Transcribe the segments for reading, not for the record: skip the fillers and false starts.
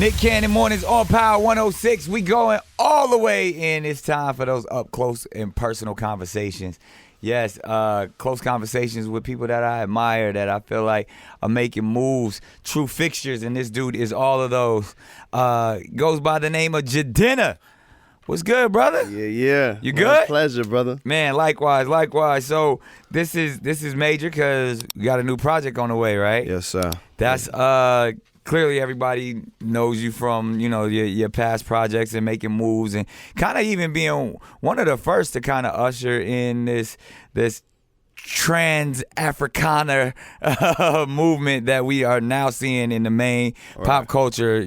Nick Cannon Mornings on Power 106. We going all the way in. It's time for those up close and personal conversations. Yes, close conversations with people that I admire, that I feel like are making moves, true fixtures, and this dude is all of those. Goes by the name of Jidenna. What's good, brother? Yeah. You good? My pleasure, brother. Man, likewise. So this is major because we got a new project on the way, right? Yes, sir. That's clearly everybody knows you from, your past projects and making moves and kind of even being one of the first to kind of usher in this trans-Afrikaner movement that we are now seeing in the main pop culture,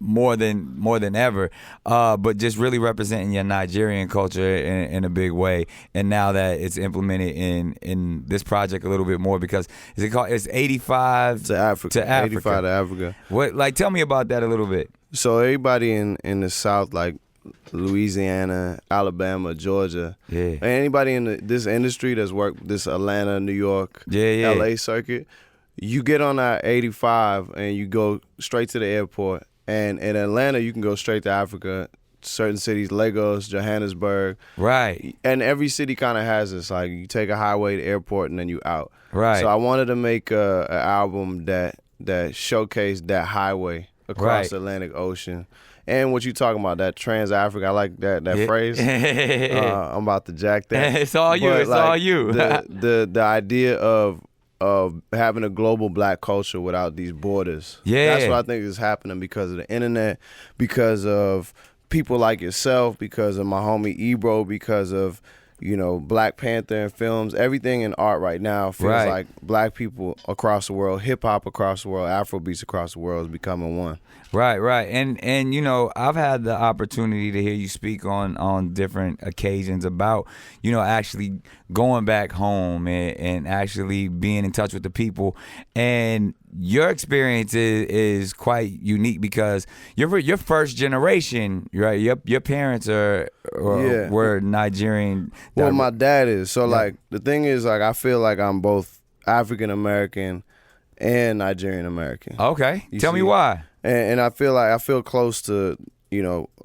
more than ever. But just really representing your Nigerian culture in a big way. And now that it's implemented in this project a little bit more, because it's 85 to Africa. 85 to Africa. Tell me about that a little bit. So everybody in the South, like Louisiana, Alabama, Georgia, and anybody in this industry that's worked this Atlanta, New York, LA circuit, you get on that 85 and you go straight to the airport. And in Atlanta, you can go straight to Africa. Certain cities, Lagos, Johannesburg, right? And every city kind of has this. Like you take a highway to the airport and then you out. Right. So I wanted to make an album that showcased that highway across the Atlantic Ocean. And what you talking about, that trans-Africa, I like that phrase. I'm about to jack that. It's all you. But all you. the idea of having a global black culture without these borders. Yeah. That's what I think is happening because of the internet, because of people like yourself, because of my homie Ebro, because of Black Panther and films. Everything in art right now feels like black people across the world, hip hop across the world, Afrobeats across the world is becoming one. Right. And I've had the opportunity to hear you speak on different occasions about, actually going back home and actually being in touch with the people. And your experience is quite unique because you're first generation, right? Your parents were Nigerian. Well, my dad is. So the thing is, I feel like I'm both African American and Nigerian American. Okay. Tell me why. And I feel close to,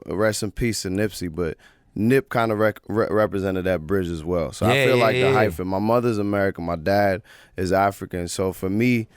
rest in peace to Nipsey, but Nip kind of represented that bridge as well. So I feel like the hyphen. My mother's American, my dad is African. So for me,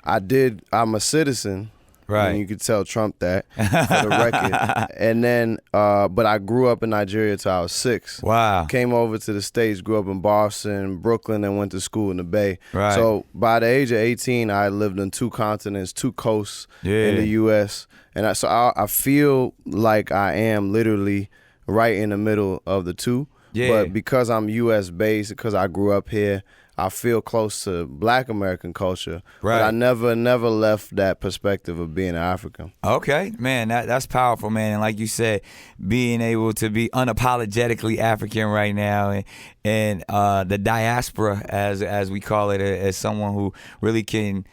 I'm a citizen. Right. And you could tell Trump that for the record. And then, but I grew up in Nigeria till I was 6. Wow. Came over to the States, grew up in Boston, Brooklyn, and went to school in the Bay. Right. So by the age of 18, I lived in 2 continents, 2 coasts in the U.S. And I feel like I am literally right in the middle of the two. Yeah. But because I'm U.S. based, because I grew up here, I feel close to Black American culture, but I never left that perspective of being an African. Okay, man, that's powerful, man. And like you said, being able to be unapologetically African right now, and the diaspora, as we call it, as someone who really can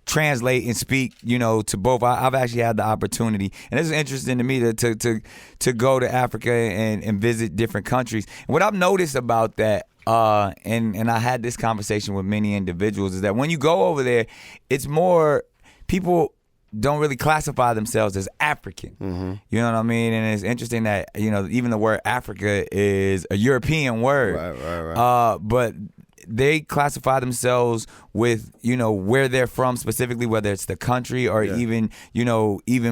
translate and speak, to both. I've actually had the opportunity, and this is interesting to me to go to Africa and visit different countries. And what I've noticed about that, and I had this conversation with many individuals, is that when you go over there, it's more people don't really classify themselves as African. Mm-hmm. You know what I mean? And it's interesting that even the word Africa is a European word. Right. But they classify themselves with where they're from specifically, whether it's the country or even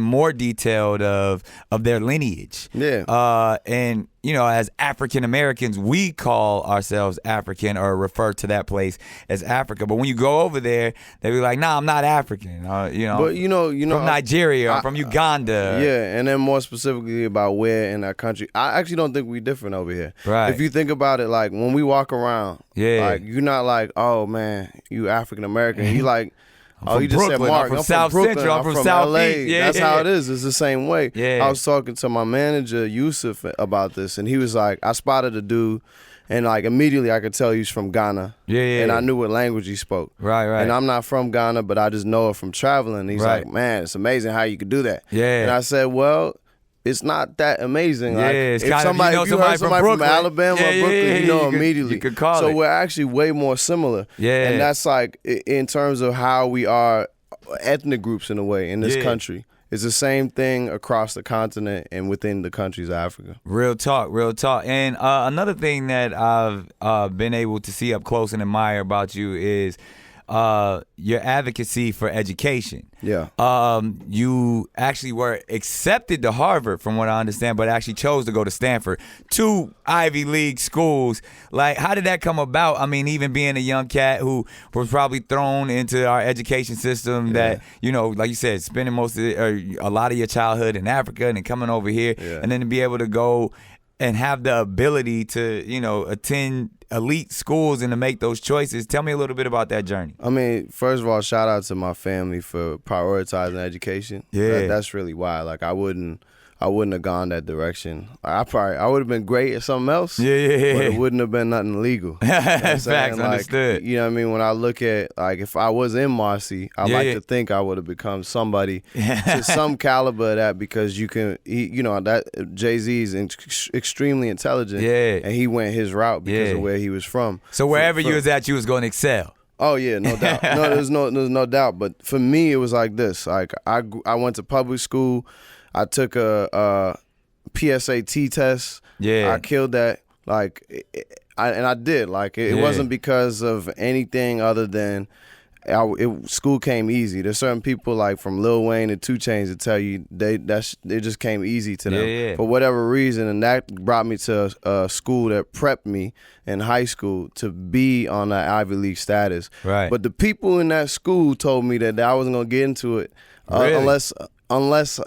more detailed of their lineage. Yeah. And as African Americans, we call ourselves African or refer to that place as Africa. But when you go over there, they be like, "Nah, I'm not African." But from Nigeria or from Uganda. Yeah, and then more specifically about where in our country, I actually don't think we different over here. Right. If you think about it, like when we walk around, like you're not like, "Oh man, you African American." You like. You just Brooklyn. said Mark. I'm from South Brooklyn. Central. I'm from LA. Southeast. That's how it is. It's the same way. Yeah. I was talking to my manager, Yusuf, about this, and he was like, I spotted a dude, and like immediately I could tell he's from Ghana. And I knew what language he spoke. Right. And I'm not from Ghana, but I just know it from traveling. He's like, man, it's amazing how you could do that. Yeah. And I said, well, it's not that amazing. Yeah, like, it's if kind somebody, of, if you heard somebody from Alabama or Brooklyn, you know you immediately. You could call so it. we're actually way more similar. Yeah. And that's like in terms of how we are ethnic groups in a way in this country. it's the same thing across the continent and within the countries of Africa. Real talk, real talk. And another thing that I've been able to see up close and admire about you is your advocacy for education. Yeah. You actually were accepted to Harvard, from what I understand, but actually chose to go to Stanford, 2 Ivy League schools. Like, how did that come about? I mean, even being a young cat who was probably thrown into our education system that, you know, like you said, spending a lot of your childhood in Africa and then coming over here, and then to be able to go and have the ability to, you know, attend elite schools and to make those choices. Tell me a little bit about that journey. I mean, first of all, shout out to my family for prioritizing education. Yeah. That's really why. Like, I wouldn't have gone that direction. I would have been great at something else. Yeah. But it wouldn't have been nothing legal. You know Facts, like, understood. You know what I mean? When I look at, like, if I was in Marcy, I like to think I would have become somebody to some caliber of that, because you know, that Jay-Z is extremely intelligent. Yeah. And he went his route because of where he was from. So wherever you was at, you was going to excel. Oh yeah, no doubt. No, there's no doubt. But for me, it was like this. Like, I went to public school. I took a PSAT test. Yeah. I killed that. Like, I did. Like, it wasn't because of anything other than school came easy. There's certain people, like from Lil Wayne and 2 Chainz, that tell you it just came easy to them for whatever reason, and that brought me to a school that prepped me in high school to be on that Ivy League status. Right. But the people in that school told me that I wasn't gonna get into it unless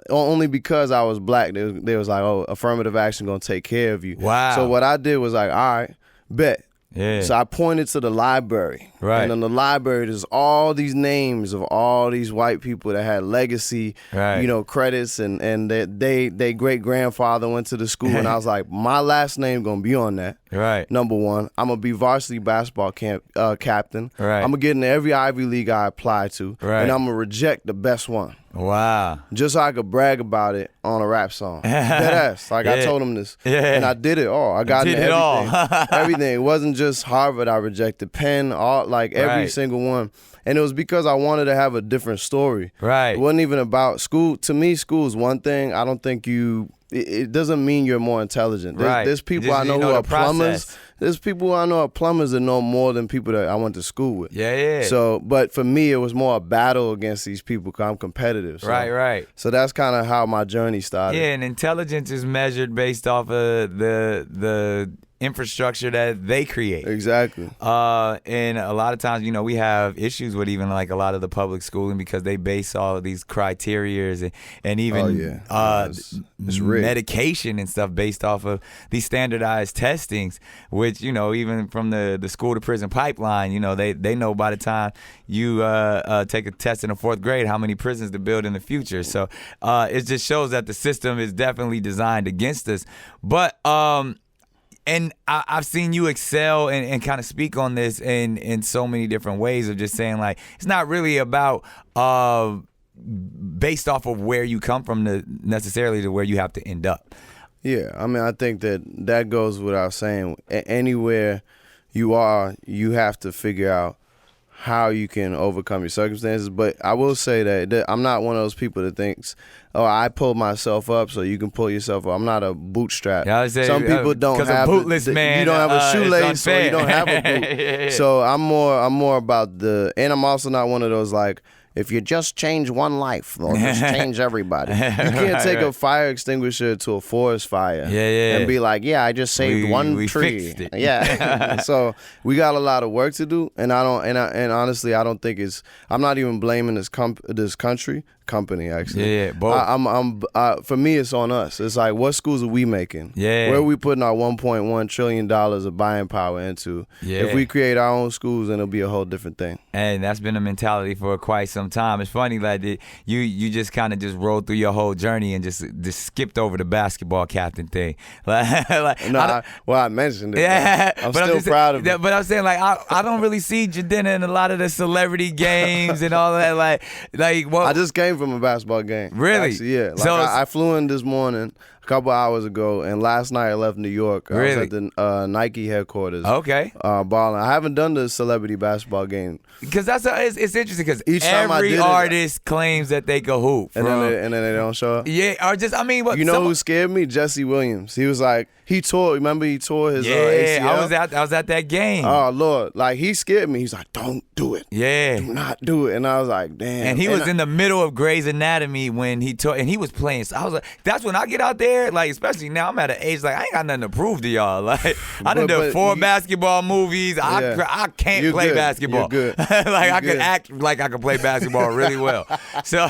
only because I was black. They was like, oh, affirmative action gonna take care of you. Wow. So what I did was like, all right, bet. Yeah. So I pointed to the library. Right. And in the library, there's all these names of all these white people that had legacy, you know, credits, and they great-grandfather went to the school. And I was like, my last name going to be on that. Right. Number one, I'm going to be varsity basketball captain. Right. I'm going to get into every Ivy League I apply to. Right. And I'm going to reject the best one. Wow. Just so I could brag about it on a rap song. Deadass. Like, I told him this. Yeah. And I did it all. I got into everything. All. Everything. It wasn't just Harvard I rejected. Penn, every single one. And it was because I wanted to have a different story. Right. It wasn't even about school. To me, school is one thing. I don't think it doesn't mean you're more intelligent. There's people I know who are plumbers. There's people I know are plumbers that know more than people that I went to school with. Yeah. So, but for me, it was more a battle against these people because I'm competitive. So, Right. So that's kind of how my journey started. Yeah, and intelligence is measured based off of the infrastructure that they create. Exactly. And a lot of times, you know, we have issues with even like a lot of the public schooling because they base all of these criterias and even it's rigged. medication and stuff based off of these standardized testings, which, you know, even from the school to prison pipeline, you know, they know by the time you take a test in the 4th grade how many prisons to build in the future. So it just shows that the system is definitely designed against us. But and I've seen you excel and kind of speak on this in so many different ways of just saying, like, it's not really about based off of where you come from necessarily to where you have to end up. Yeah, I mean, I think that goes without saying. Anywhere you are, you have to figure out how you can overcome your circumstances. But I will say that I'm not one of those people that thinks, oh, I pulled myself up so you can pull yourself up. I'm not a bootstrap. Yeah, some people don't have a bootless man. You don't have a shoelace, so you don't have a boot. Yeah. So I'm more about and I'm also not one of those, like, if you just change one life, they'll just change everybody. You can't take a fire extinguisher to a forest fire and be like, yeah, I just saved one tree. Fixed it. Yeah. So we got a lot of work to do, and honestly, I don't think I'm not even blaming this company actually. Yeah, both. For me, it's on us. It's like, what schools are we making? Yeah. Where are we putting our $1.1 trillion of buying power into? Yeah. If we create our own schools, then it'll be a whole different thing. And that's been a mentality for quite some time. It's funny, like, you just kind of just rolled through your whole journey and just skipped over the basketball captain thing. I mentioned it. Yeah, I'm still proud of it. But I'm saying, like, I don't really see Jidenna in a lot of the celebrity games and all that. Like what? I just came from a basketball game. Really? Actually, yeah. Like, So I flew in this morning. a couple hours ago, and last night I left New York. I was at the Nike headquarters. Okay. Balling. I haven't done the celebrity basketball game. Because it's interesting because every artist claims that they can hoop. And then they don't show up? Yeah, or just, I mean. You know who scared me? Jesse Williams. He was like, he tore his ACL? I was at that game. Oh, Lord. Like, he scared me. He's like, don't do it. Yeah. Do not do it. And I was like, damn. And he was in the middle of Grey's Anatomy when he tore, and he was playing. So I was like, that's when I get out there, like, especially now I'm at an age, like, I ain't got nothing to prove to y'all. Like, I done done 4 basketball movies. I can't play basketball. You're good. I could act like I could play basketball really well. So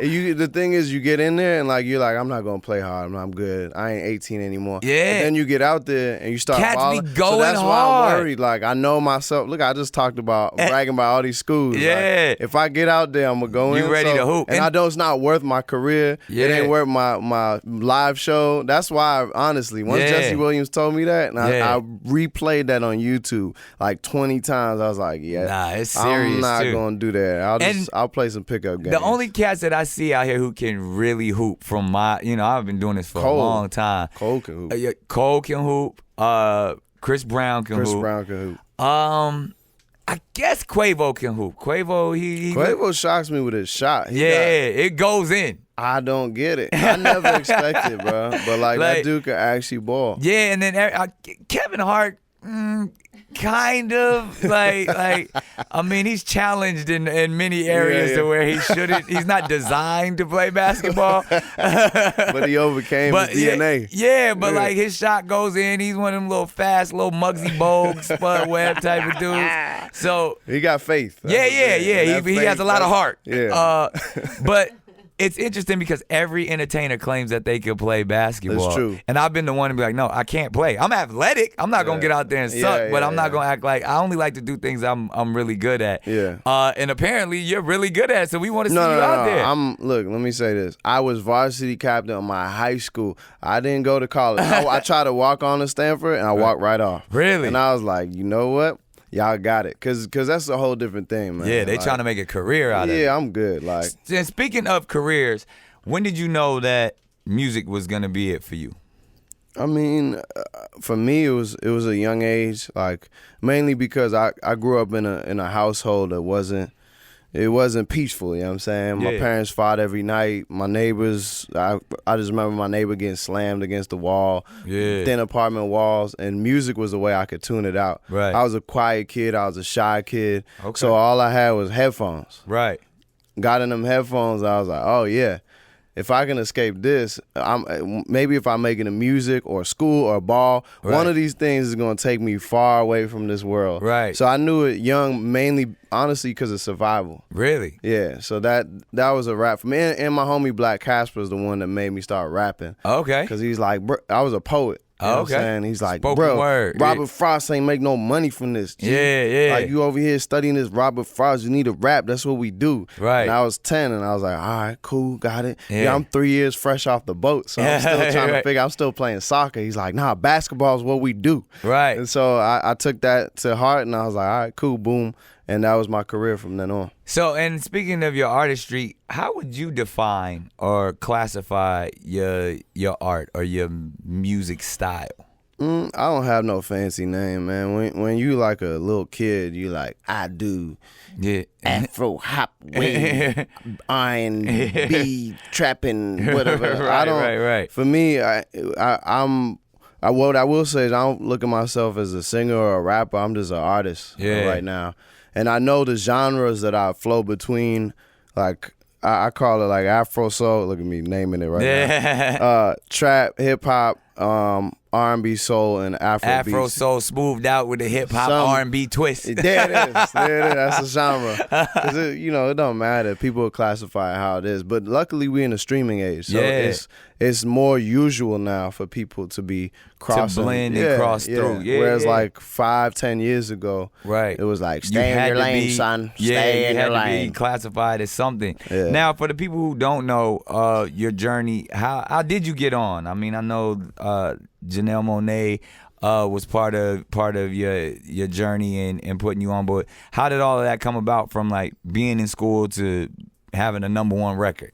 the thing is, you get in there and like you're like, I'm not gonna play hard. I'm good. I ain't 18 anymore. Yeah. And then you get out there and you start balling. Be going so that's hard. why I'm worried. Like I know myself. Look, I just talked about bragging about all these schools. Yeah. Like, if I get out there, I'm gonna go in. You ready to hoop? And I know it's not worth my career. Yeah. It ain't worth my live show. That's why, honestly, once Jesse Williams told me that, and I replayed that on YouTube like 20 times. I was like, nah, it's serious. I'm not gonna do that. I'll play some pickup games. The only cats that I see out here who can really hoop from my, I've been doing this for a long time. Cole can hoop. Cole can hoop. Chris Brown can hoop. I guess Quavo can hoop. Quavo shocks me with his shot. It goes in. I don't get it. I never expected, bro. But like that dude could actually ball. Yeah, and then Kevin Hart. Kind of like I mean, he's challenged in many areas to where he shouldn't. He's not designed to play basketball, but he overcame his DNA. Yeah, but like his shot goes in. He's one of them little fast, little Muggsy Bogues, Spud Webb type of dudes. So he got faith. Yeah. He has a lot of heart. Yeah, but. It's interesting because every entertainer claims that they can play basketball. That's true. And I've been the one to be like, no, I can't play. I'm athletic. I'm not going to get out there and suck, but I'm not going to act like I only like to do things I'm really good at. Yeah. And apparently you're really good at it, so we want to see you out there. Look, let me say this. I was varsity captain of my high school. I didn't go to college. I tried to walk on to Stanford, and I walked right off. Really? And I was like, you know what? Y'all got it, cause that's a whole different thing, man. Yeah, they trying to make a career out of it. Yeah, I'm good. Like, and speaking of careers, when did you know that music was gonna be it for you? I mean, for me, it was a young age. Like, mainly because I grew up in a household that wasn't peaceful, you know what I'm saying? My parents fought every night. My neighbors, I just remember my neighbor getting slammed against the wall, thin apartment walls, and music was the way I could tune it out. Right. I was a quiet kid. I was a shy kid. Okay. So all I had was headphones. Right. Got in them headphones, I was like, oh, yeah. If I can escape this, maybe if I'm making a music or school or ball, one of these things is going to take me far away from this world. Right. So I knew it young, mainly, honestly, because of survival. Really? Yeah. So that was a rap for me. And my homie Black Casper is the one that made me start rapping. Okay. Because he's like, bro, I was a poet. You know what I'm saying? He's like, Spoken word. Robert Frost ain't make no money from this. G. Yeah. Like, you over here studying this Robert Frost, you need to rap. That's what we do. Right. And I was 10, and I was like, all right, cool, got it. Yeah, I'm 3 years fresh off the boat, so I'm still trying to figure, I'm still playing soccer. He's like, nah, basketball is what we do. Right. And so I took that to heart, and I was like, all right, cool, boom. And that was my career from then on. So, and speaking of your artistry, how would you define or classify your art or your music style? I don't have no fancy name, man. When you like a little kid, you like, I do Afro hop wave, R&B trapping, whatever. Right. For me, what I will say is I don't look at myself as a singer or a rapper. I'm just an artist right now. And I know the genres that I flow between, like I call it like Afro soul. Look at me naming it now. Trap, hip hop, R&B soul, and Afro soul smoothed out with the hip hop R&B twist. There it is. That's a genre. Because it don't matter. People will classify it how it is. But luckily, we're in a streaming age, so it's more usual now for people to be crossing, to blend and cross through. Whereas like 5-10 years ago, it was like stay in your lane, son. Stay in your lane. To be classified as something. Yeah. Now, for the people who don't know your journey, how did you get on? I mean, I know Janelle Monae was part of your journey and putting you on board. How did all of that come about, from like being in school to having a #1 record?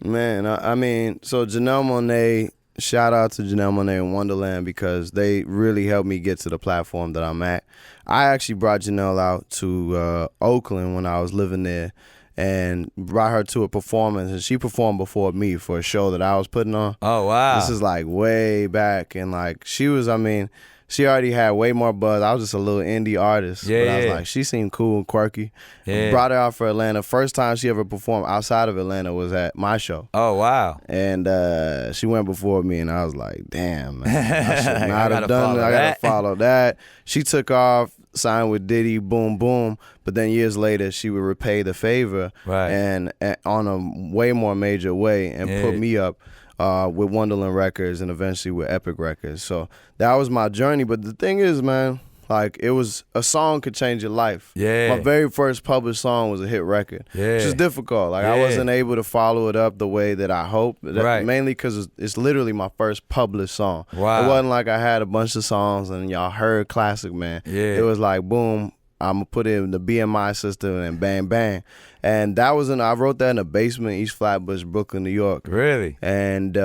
Man, I mean, so Janelle Monae, shout out to Janelle Monae and Wonderland because they really helped me get to the platform that I'm at. I actually brought Janelle out to Oakland when I was living there and brought her to a performance, and she performed before me for a show that I was putting on. Oh, wow. This is like way back, and like she already had way more buzz. I was just a little indie artist, but I was like, she seemed cool and quirky. Yeah. Brought her out for Atlanta. First time she ever performed outside of Atlanta was at my show. Oh, wow. And she went before me, and I was like, damn, man, I should not have done it. I got to follow that. She took off, signed with Diddy, boom, boom. But then years later, she would repay the favor and on a way more major way and put me up with Wonderland Records and eventually with Epic Records. So that was my journey. But the thing is, man, like it was a song could change your life. Yeah. My very first published song was a hit record. Yeah. Which is difficult. Like I wasn't able to follow it up the way that I hoped. Mainly because it's literally my first published song. Wow. It wasn't like I had a bunch of songs and y'all heard classic, man. Yeah. It was like, boom, I'm going to put it in the BMI system and bang, bang. And that was I wrote that in the basement, East Flatbush, Brooklyn, New York. Really? And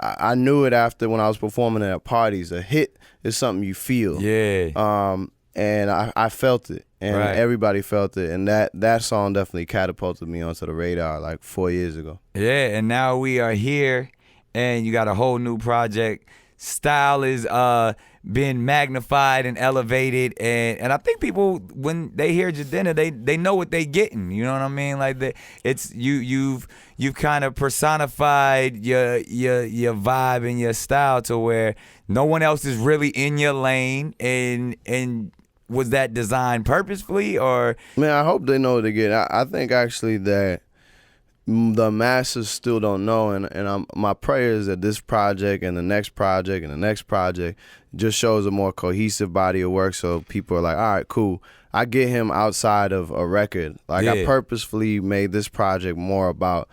I knew it after when I was performing at parties. A hit is something you feel. Yeah. And I felt it. And everybody felt it. And that song definitely catapulted me onto the radar like 4 years ago. Yeah, and now we are here, and you got a whole new project. Style is being magnified and elevated, and I think people when they hear Jidenna, they know what they getting. You know what I mean? Like you've kind of personified your vibe and your style to where no one else is really in your lane. And was that designed purposefully, or? Man, I hope they know what they get. I think actually that the masses still don't know, and my prayer is that this project and the next project and the next project just shows a more cohesive body of work, so people are like, all right, cool. I get him outside of a record. Like I purposefully made this project more about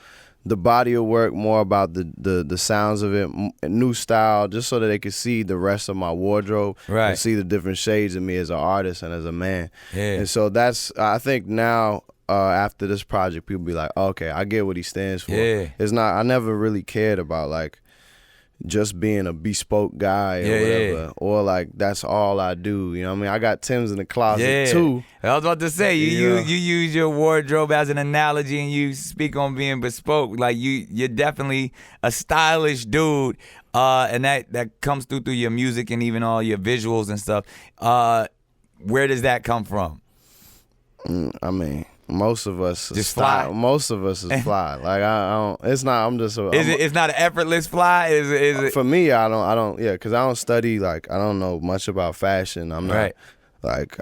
the body of work, more about the sounds of it, new style, just so that they could see the rest of my wardrobe and see the different shades of me as an artist and as a man. Yeah. And so that's, I think now, after this project, people be like, okay, I get what he stands for. Yeah. It's not, I never really cared about like just being a bespoke guy or whatever, or like that's all I do. You know what I mean? I got Timbs in the closet too. I was about to say, you use your wardrobe as an analogy and you speak on being bespoke. Like you're definitely a stylish dude, and that comes through your music and even all your visuals and stuff. Where does that come from? I mean, most of us just fly. Most of us is fly. Like I don't. It's not. I'm just. It's not an effortless fly. Is it? For me, I don't. Yeah, because I don't study. Like I don't know much about fashion. I'm not. Like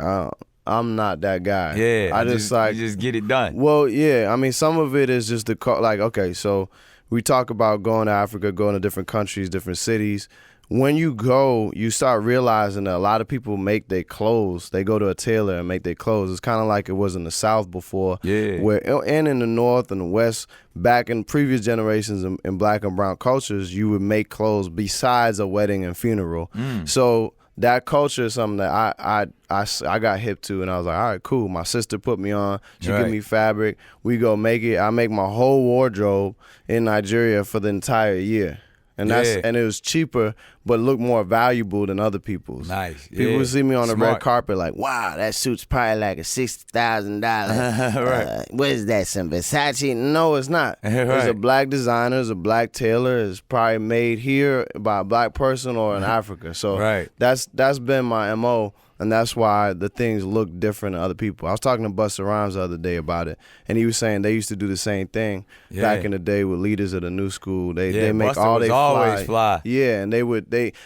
I'm not that guy. Yeah. I just like you just get it done. Well, yeah. I mean, some of it is just like okay. So we talk about going to Africa, going to different countries, different cities. When you go, you start realizing that a lot of people make their clothes. They go to a tailor and make their clothes. It's kind of like it was in the South before. Yeah. And in the North and the West, back in previous generations in black and brown cultures, you would make clothes besides a wedding and funeral. So that culture is something that I got hip to, and I was like, all right, cool. My sister put me on. She give me fabric. We go make it. I make my whole wardrobe in Nigeria for the entire year. And and it was cheaper, but looked more valuable than other people's. Nice. People see me on the red carpet like, wow, that suit's probably like a $60,000. What is that, some Versace? No, it's not. It's a black designer, it's a black tailor. It's probably made here by a black person or in Africa. So that's been my MO. And that's why the things look different to other people. I was talking to Busta Rhymes the other day about it, and he was saying they used to do the same thing back in the day with leaders of the new school. They make Busta all they always fly. Yeah, and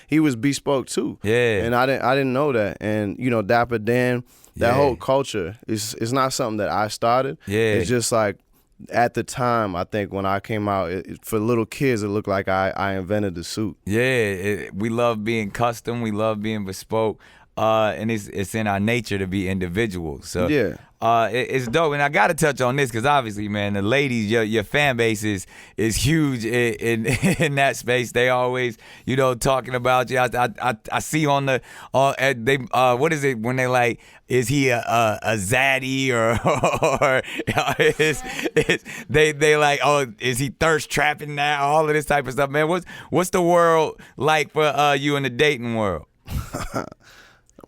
he was bespoke too. Yeah, and I didn't know that. And you know, Dapper Dan, that whole culture is not something that I started. Yeah, it's just like at the time, I think when I came out, for little kids, it looked like I invented the suit. Yeah, we love being custom. We love being bespoke. and it's in our nature to be individuals. So yeah. It's dope, and I gotta touch on this because obviously, man, the ladies, your fan base is huge in that space. They always, talking about you. I see on the they what is it when they like, is he a zaddy or they like, oh, is he thirst trapping now? All of this type of stuff, man. What's the world like for you in the dating world?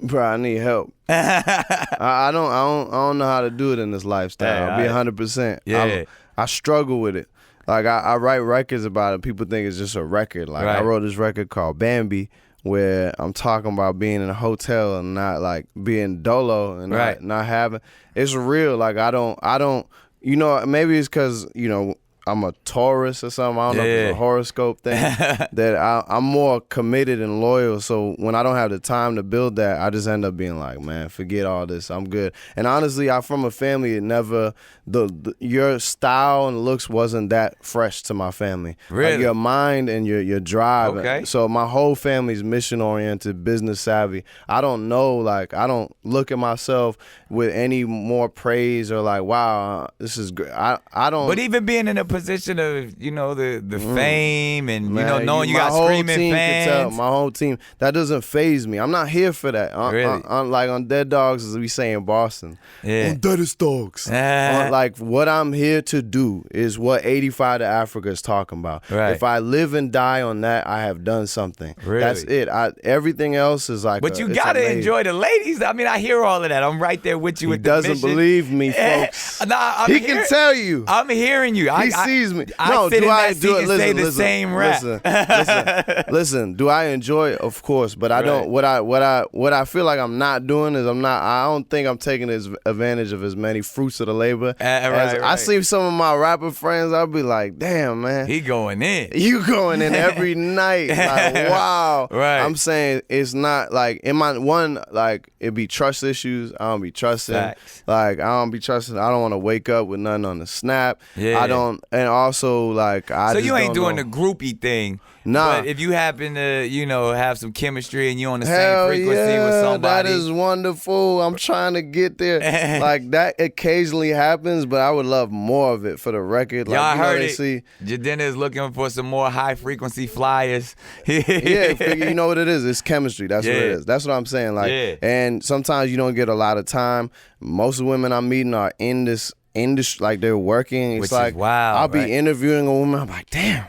Bro, I need help. I don't know how to do it in this lifestyle. I'll be 100%. Yeah. I struggle with it. Like I write records about it. People think it's just a record. Like I wrote this record called Bambi, where I'm talking about being in a hotel and not like being dolo and not having. It's real. Like I don't. Maybe it's because I'm a Taurus or something. I don't know if it's a horoscope thing. That I'm more committed and loyal. So when I don't have the time to build that, I just end up being like, man, forget all this. I'm good. And honestly, I'm from a family that never your style and looks wasn't that fresh to my family. Really? Like your mind and your drive. Okay. So my whole family's mission oriented, business savvy. I don't know. Like I don't look at myself with any more praise or like, wow, this is great. I don't. But even being in a position of the fame and Man, knowing you got screaming fans, my whole team, that doesn't faze me. I'm not here for that. Really? Like on Dead Dogs, as we say in Boston, on Deadest Dogs. Like what I'm here to do is what 85 to Africa is talking about. Right. If I live and die on that, I have done something. Really? That's it. Everything else is like. But you gotta enjoy the ladies. I mean, I hear all of that. I'm right there with you. With the mission. He doesn't believe me, folks. He can tell you. I'm hearing you. He sees me. No, do I do it? Listen, the same rap. Listen. Do I enjoy it? Of course, but I don't. What I feel like I'm not doing is I don't think I'm taking advantage of as many fruits of the labor. I see some of my rapper friends. I'll be like, damn, man, he going in. You going in every night. Like, wow. Right. I'm saying it's not like in my one like it be trust issues. I don't be trusting. Facts. Like I don't be trusting. I don't want to wake up with nothing on the snap. Yeah. I don't. And also like I. So just you ain't don't doing the groupie thing. Nah. But if you happen to, have some chemistry and you on the Hell same frequency with somebody. That is wonderful. I'm trying to get there. Like that occasionally happens, but I would love more of it for the record. Like, Y'all heard it. Jidenna is looking for some more high frequency flyers. You know what it is? It's chemistry. That's what it is. That's what I'm saying. Like, and sometimes you don't get a lot of time. Most of the women I'm meeting are in this industry, like they're working. It's like, wow, I'll be interviewing a woman. I'm like, damn.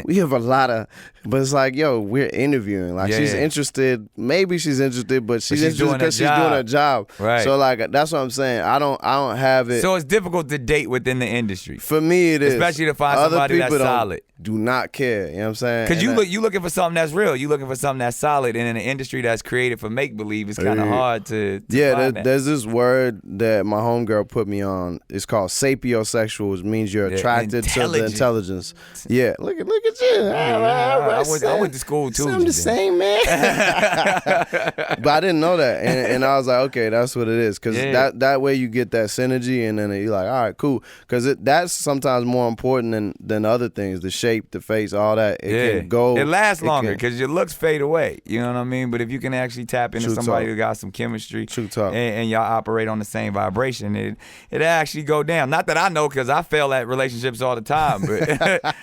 We have a lot of, but it's like, yo, we're interviewing. Like she's interested. Maybe she's interested, but she's interested because she's doing her job. Right. So like that's what I'm saying. I don't have it. So it's difficult to date within the industry. For me, it is. Especially to find somebody that's solid. Do not care. You know what I'm saying? Because you looking for something that's real. You looking for something that's solid, and in an industry that's created for make believe, it's kind of hard to find that. There's this word that my homegirl put me on. It's called sapiosexual, which means you're attracted to the intelligence. Yeah, look at you. I went to school too. I'm the same, man. But I didn't know that, and I was like, okay, that's what it is. Because that way you get that synergy, and then you're like, all right, cool. Because that's sometimes more important than other things. The shape, the face, all that. It can go. It lasts longer because your looks fade away. You know what I mean? But if you can actually tap into somebody who got some chemistry, and y'all operate on the same vibration, it actually go down. Not that I know, because I fail at relationships all the time. But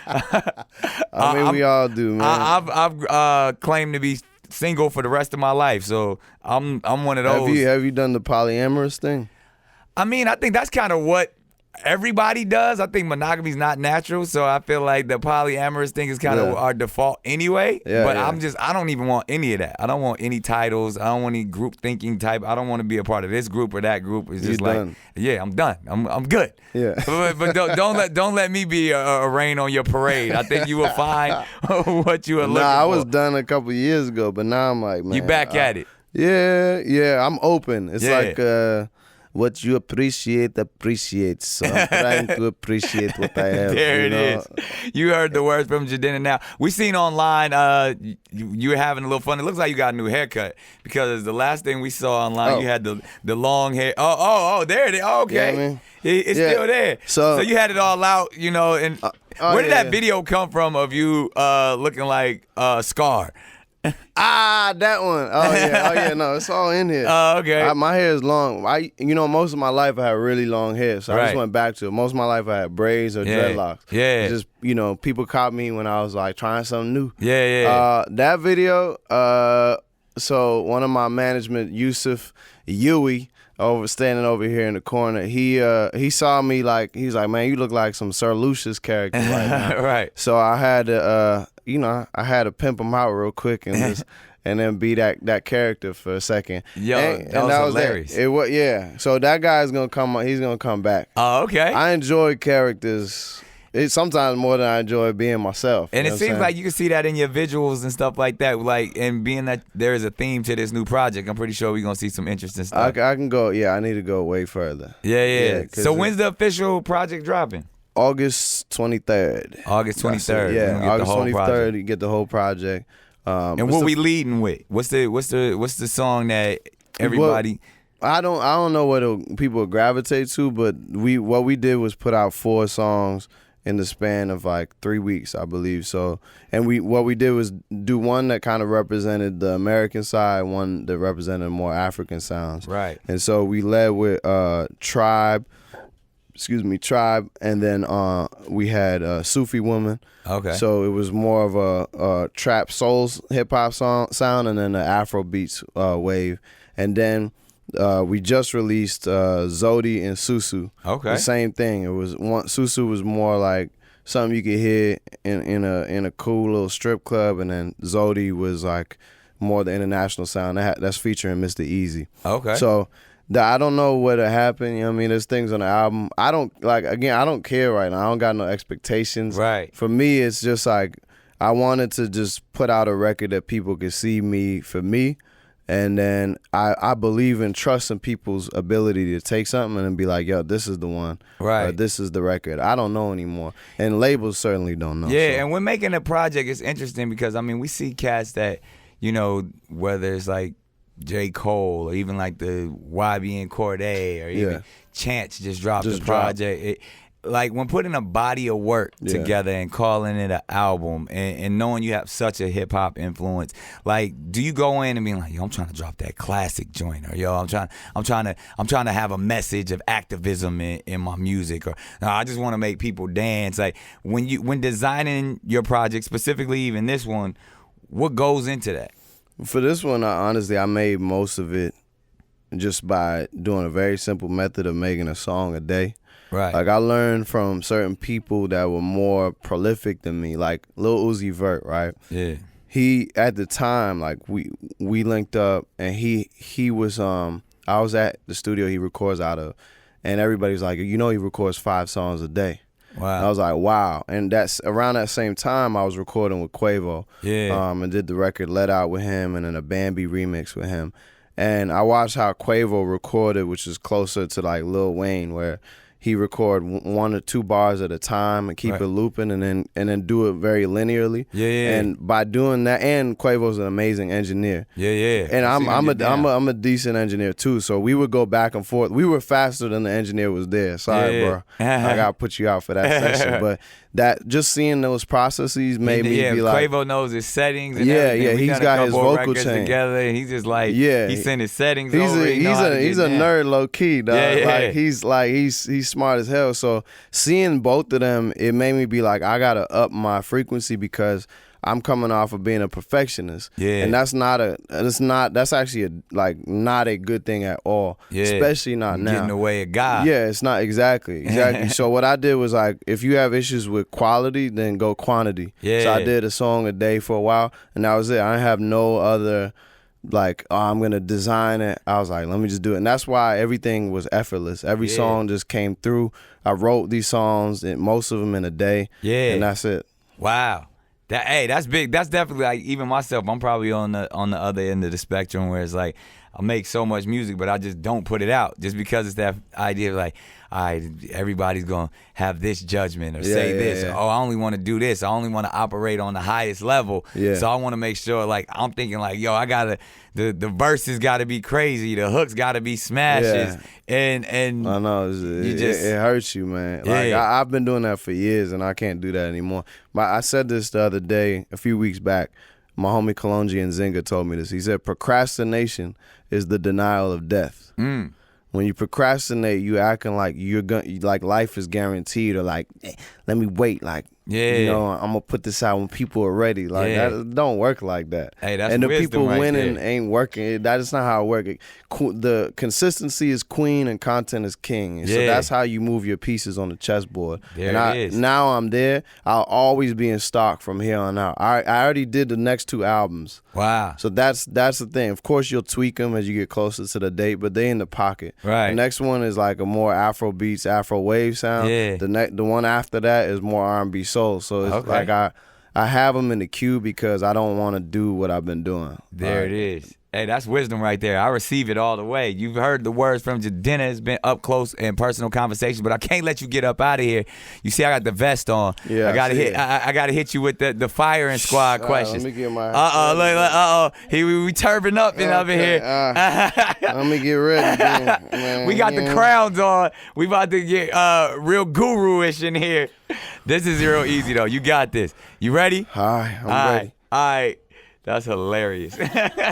I mean, we all do, man. I've claimed to be single for the rest of my life, so I'm one of those. Have you done the polyamorous thing? I mean, I think that's kind of what everybody does. I think monogamy is not natural, so I feel like the polyamorous thing is kind of our default anyway. But I don't even want any of that. I don't want any titles. I don't want any group thinking type. I don't want to be a part of this group or that group. It's just done. I'm done. I'm good. Yeah. But don't let me be a rain on your parade. I think you will find what you are looking for. I was done a couple years ago, but now I'm like, man, you back at it. Yeah. I'm open. It's like. What you appreciate appreciates. So I'm trying to appreciate what I have. There it is. You heard the words from Jidenna. Now, we seen online you were having a little fun. It looks like you got a new haircut, because the last thing we saw online, you had the long hair. Oh, there it is. Oh, okay. Yeah, I mean, it's still there. So you had it all out, and where did that video come from of you looking like Scar? That one. Oh yeah, no, it's all in here. Oh, okay. My hair is long. Most of my life I had really long hair, so I just went back to it. Most of my life I had braids or dreadlocks. Yeah. It's just, people caught me when I was like trying something new. Yeah. That video, so one of my management, Yusuf Yui, standing over here in the corner, he saw me he's like, man, you look like some Sir Lucius character right now. Right. So I had to, I had to pimp him out real quick and then be that character for a second. Yo, that was hilarious. It was, yeah. So that guy's gonna come. He's gonna come back. Oh, okay. I enjoy characters. It's sometimes more than I enjoy being myself. And it seems like you can see that in your visuals and stuff like that. And being that there is a theme to this new project, I'm pretty sure we're going to see some interesting stuff. I can go, I need to go way further. Yeah. So when's the official project dropping? August 23rd. August 23rd. Yeah, August 23rd, you get the whole project. And what we leading with? What's the song that everybody... I don't know what people gravitate to, but what we did was put out 4 songs in the span of 3 weeks, I believe. So, and what we did was do one that kind of represented the American side, one that represented more African sounds. Right. And so we led with Tribe, and then we had Sufi Woman. Okay. So it was more of a trap soul hip hop sound, and then the Afro beats wave, and then. We just released Zodi and Susu. Okay. The same thing. It was Susu was more like something you could hear in a cool little strip club, and then Zodi was like more the international sound. That's featuring Mr. Easy. Okay. So I don't know what'll happen. You know what I mean? There's things on the album. I don't care right now. I don't got no expectations. Right. For me, it's just like I wanted to just put out a record that people could see me for me. And then I believe in trusting people's ability to take something and be like, yo, this is the one. Right. Or this is the record. I don't know anymore. And labels certainly don't know. Yeah, and when making a project, it's interesting because, we see cats that, whether it's like J. Cole or even like the YBN Cordae or even Chance just dropped the project. Like when putting a body of work together and calling it an album and knowing you have such a hip hop influence, like, do you go in and be like, yo, I'm trying to drop that classic joint, or yo, I'm trying to have a message of activism in my music, or no, I just want to make people dance. Like when designing your project, specifically even this one, what goes into that? For this one, honestly, I made most of it just by doing a very simple method of making a song a day. Right. Like I learned from certain people that were more prolific than me, like Lil Uzi Vert, right? Yeah. He at the time, like we linked up, and he was I was at the studio he records out of, and everybody's like, he records 5 songs a day. Wow. And I was like, wow. And that's around that same time I was recording with Quavo. Yeah. And did the record Let Out with him, and then a Bambi remix with him. And I watched how Quavo recorded, which is closer to like Lil Wayne, where he record 1 or 2 bars at a time and keep it looping, and then do it very linearly. Yeah. And by doing that, and Quavo's an amazing engineer. Yeah. And I'm a decent engineer too. So we would go back and forth. We were faster than the engineer was there. Sorry, bro. I gotta put you out for that session. But that just seeing those processes made me be like, Quavo knows his settings. And he's got his vocal chain together. And he's just like, he's sending his settings. He's a nerd, low key, dog. Like he's smart as hell. So seeing both of them, it made me be like, I gotta up my frequency because I'm coming off of being a perfectionist. Yeah. And that's actually not a good thing at all. Yeah. Especially not now. Getting in the way of God. Yeah, it's not exactly. So what I did was like, if you have issues with quality, then go quantity. Yeah. So I did a song a day for a while, and that was it. I didn't have no other like, oh, I'm gonna design it. I was like, let me just do it. And that's why everything was effortless. Every song just came through. I wrote these songs, and most of them in a day. Yeah. And that's it. Wow. That's big. That's definitely, like, even myself, I'm probably on the other end of the spectrum where it's like I make so much music, but I just don't put it out just because it's that idea of like, all right, everybody's gonna have this judgment or say this. Or, oh, I only want to do this. I only want to operate on the highest level. Yeah. So I want to make sure, like, I'm thinking like, yo, I gotta the verses gotta be crazy, the hooks gotta be smashes, and I know it hurts you, man. Like I've been doing that for years, and I can't do that anymore. But I said this the other day, a few weeks back. my homie Kalonji and Zinga told me this. He said procrastination is the denial of death. When you procrastinate, you acting like like life is guaranteed, or like, let me wait, like, you know, I'm gonna put this out when people are ready. Like that don't work like that. Hey, that's and the wisdom people right winning there. ain't working. That is not how it works. The consistency is queen and content is king. And so that's how you move your pieces on the chessboard. There and it is. Now I'm there. I'll always be in stock from here on out. I already did the next 2 albums. Wow. So that's the thing. Of course, you'll tweak them as you get closer to the date, but they in the pocket. Right. The next one is like a more Afro beats, Afro wave sound. Yeah. The one after that is more R&B soul. So it's like I have them in the queue because I don't want to do what I've been doing. There it is. Hey, that's wisdom right there. I receive it all the way. You've heard the words from Jidenna. It's been up close and personal conversation, but I can't let you get up out of here. You see, I got the vest on. Yeah, I gotta hit you with the firing squad questions. Let me get my. We turban up in over here. Let me get ready. Man. We got the crowns on. We about to get real guru-ish in here. This is real easy though. You got this. You ready? Hi, I'm ready. All right. That's hilarious. Because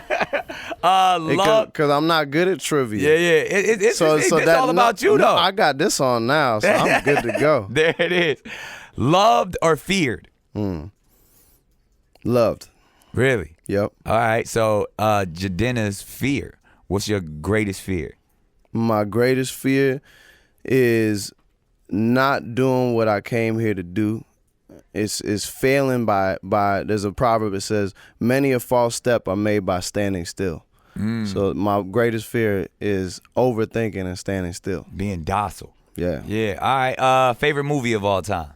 I'm not good at trivia. Yeah. It's all about you, though. I got this on now, so I'm good to go. There it is. Loved or feared? Loved. Really? Yep. All right. So, Jidenna's fear. What's your greatest fear? My greatest fear is not doing what I came here to do. It's failing by there's a proverb that says many a false step are made by standing still. So my greatest fear is overthinking and standing still. Being docile. Yeah. All right. Favorite movie of all time?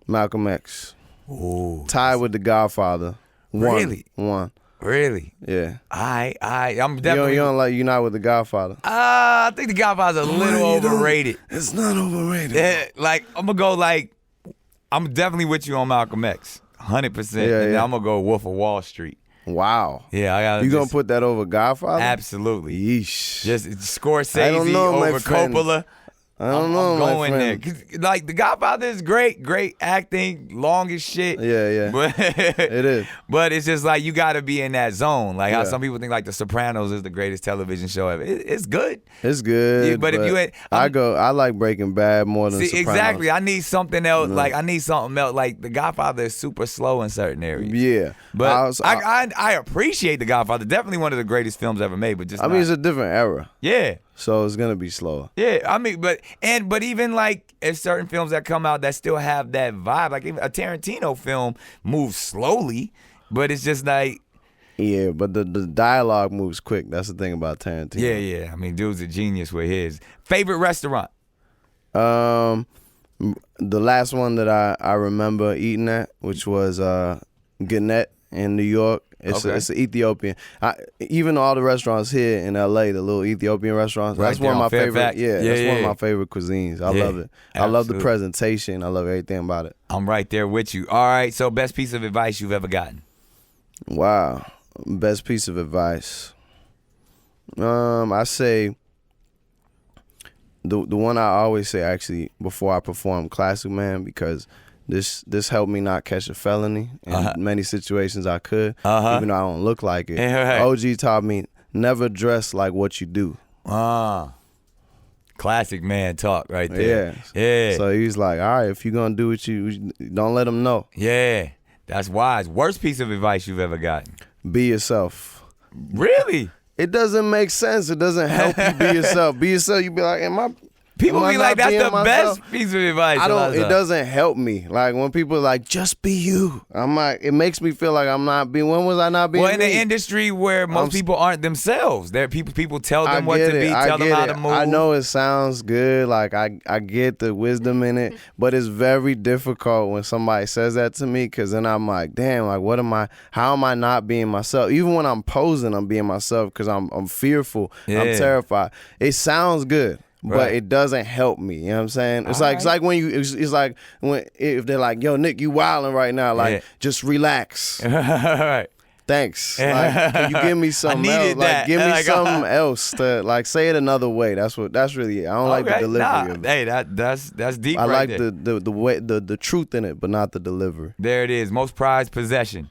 Malcolm X. Ooh. Tied with The Godfather. Really? One. Really? Yeah. I'm definitely. You're not with The Godfather. I think The Godfather's a little overrated. It's not overrated. Yeah, like I'm gonna go like. I'm definitely with you on Malcolm X, 100%. And I'm gonna go Wolf of Wall Street. Wow. Yeah, I got. You gonna put that over Godfather? Absolutely. Yeesh. Just Scorsese over Coppola. I don't know, I'm going there. 'Cause, like, The Godfather is great acting, long as shit. Yeah. But it is. But it's just like you got to be in that zone. Like how some people think like The Sopranos is the greatest television show ever. It's good. It's good. Yeah, but if you ain't, I like Breaking Bad more than Sopranos. Exactly. I need something else. Like I need something else. Like The Godfather is super slow in certain areas. Yeah. But I appreciate The Godfather. Definitely one of the greatest films ever made. But just mean, it's a different era. Yeah. So it's gonna be slower. Yeah, I mean, but even like if certain films that come out that still have that vibe, like even a Tarantino film moves slowly, but it's just like. Yeah, but the dialogue moves quick. That's the thing about Tarantino. Yeah. I mean, dude's a genius with his. Favorite restaurant? The last one that I remember eating at, which was Gannett in New York. It's an Ethiopian. Even all the restaurants here in LA, the little Ethiopian restaurants, that's one of my favorite. That's one of my favorite cuisines. I love it. Absolutely. I love the presentation. I love everything about it. I'm right there with you. All right. So, best piece of advice you've ever gotten? Wow, best piece of advice. I say the one I always say actually before I perform, Classic Man, because. This helped me not catch a felony in many situations I could, even though I don't look like it. OG taught me never dress like what you do. Classic man talk right there. Yeah. So he's like, all right, if you're gonna do what you don't let them know. Yeah, that's wise. Worst piece of advice you've ever gotten? Be yourself. Really? It doesn't make sense. It doesn't help you be yourself. Be yourself. You be like, People be like, that's the best piece of advice. It doesn't help me. Like when people are like, just be you. I'm like, it makes me feel like I'm not being. When was I not being? Well, in the industry where most people aren't themselves, there people tell them what to be, tell them how to move. I know it sounds good. Like I get the wisdom in it, but it's very difficult when somebody says that to me, because then I'm like, damn, like what am I? How am I not being myself? Even when I'm posing, I'm being myself because I'm fearful. Yeah. I'm terrified. It sounds good. But it doesn't help me. You know what I'm saying? It's like when if they're like, yo, Nick, you wilding right now. Like, just relax. Right. Thanks. Like, can you give me something else? Like, give me something else to like say it another way. That's really it. I don't like the delivery of it. Hey, that's deep. I right like there. the way the truth in it, but not the delivery. There it is. Most prized possession.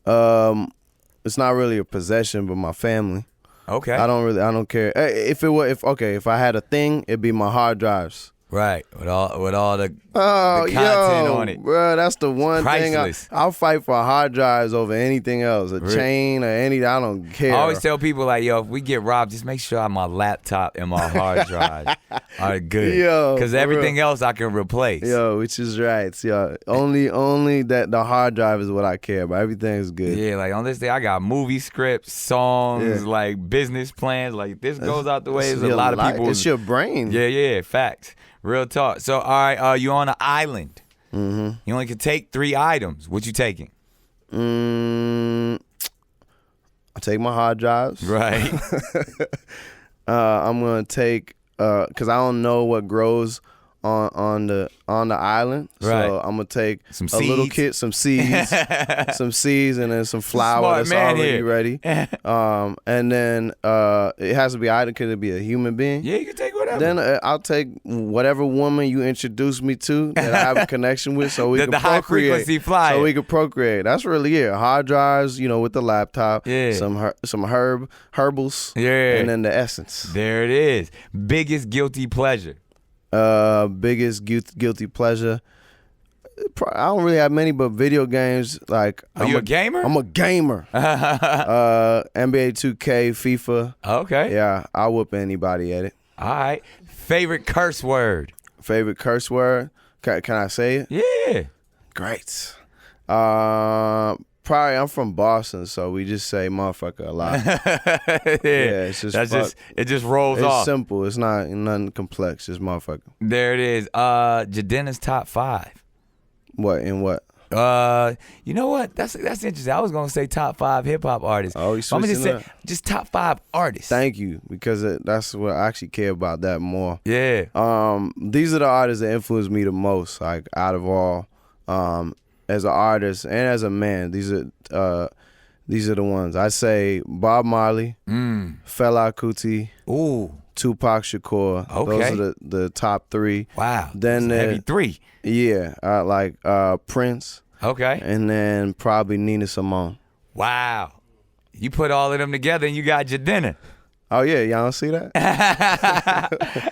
It's not really a possession, but my family. Okay. I don't care. If I had a thing, it'd be my hard drives. Right, with all the content on it. Bro, that's the one Priceless. thing I'll fight for hard drives over anything else. Chain or anything, I don't care. I always tell people like, yo, if we get robbed, just make sure my laptop and my hard drive are good. Yo, because everything else I can replace. Yo, which is right. Yo, only that the hard drive is what I care about. Everything's good. Yeah, like on this day, I got movie scripts, songs, like business plans. Like this goes out the way. There's a lot of people. It's your brain. Yeah, facts. Real talk. So, all right, you on an island. Mm-hmm. You only can take 3 items. What you taking? I take my hard drives. Right. I'm gonna take because I don't know what grows on the island. Right. So I'm gonna take some a little kit, some seeds, and then some flour that's already ready. And then it has to be item. Could it be a human being? Yeah, you can take whatever. Then I'll take whatever woman you introduce me to that I have a connection with, so we can procreate. High frequency flyer. So we can procreate. That's really it. Hard drives, with the laptop. Yeah. Some herbals. Yeah. And then the essence. There it is. Biggest guilty pleasure. Biggest guilty pleasure. I don't really have many, but video games. Like, Are you a gamer? I'm a gamer. NBA 2K, FIFA. Okay. Yeah, I'll whoop anybody at it. All right. Favorite curse word. Favorite curse word? Can I say it? Yeah. Great. Probably I'm from Boston, so we just say motherfucker a lot. Yeah, it's just it just rolls off. It's simple. It's not nothing complex. Just motherfucker. There it is. Jidenna's top 5. What in what? You know what? That's interesting. I was gonna say top 5 hip hop artists. Oh, you I'm gonna just switching say just top 5 artists. Thank you, because that's what I actually care about that more. Yeah. These are the artists that influence me the most. Like out of all, as an artist and as a man, these are the ones. I say Bob Marley, Fela Kuti, Tupac Shakur. Okay. Those are the top 3. Wow. Then heavy 3. Yeah, like Prince. Okay. And then probably Nina Simone. Wow. You put all of them together and you got Jidenna. Oh yeah, y'all don't see that?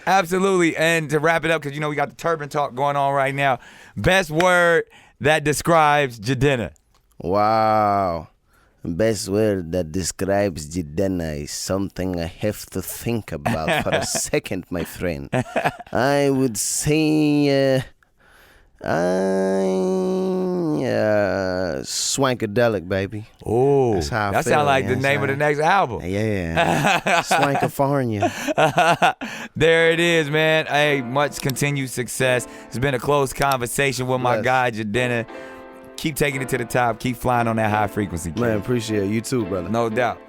Absolutely. And to wrap it up, because we got the turban talk going on right now. Best word that describes Jidenna. Wow. Best word that describes Jidenna is something I have to think about for a second, my friend. I would say swankadelic, baby. Oh, that sounds like the name of the next album. Yeah, Swankafornia. There it is, man. Hey, much continued success. It's been a close conversation with my guy Jidenna. Keep taking it to the top. Keep flying on that high frequency. Man, appreciate it. You too, brother. No doubt.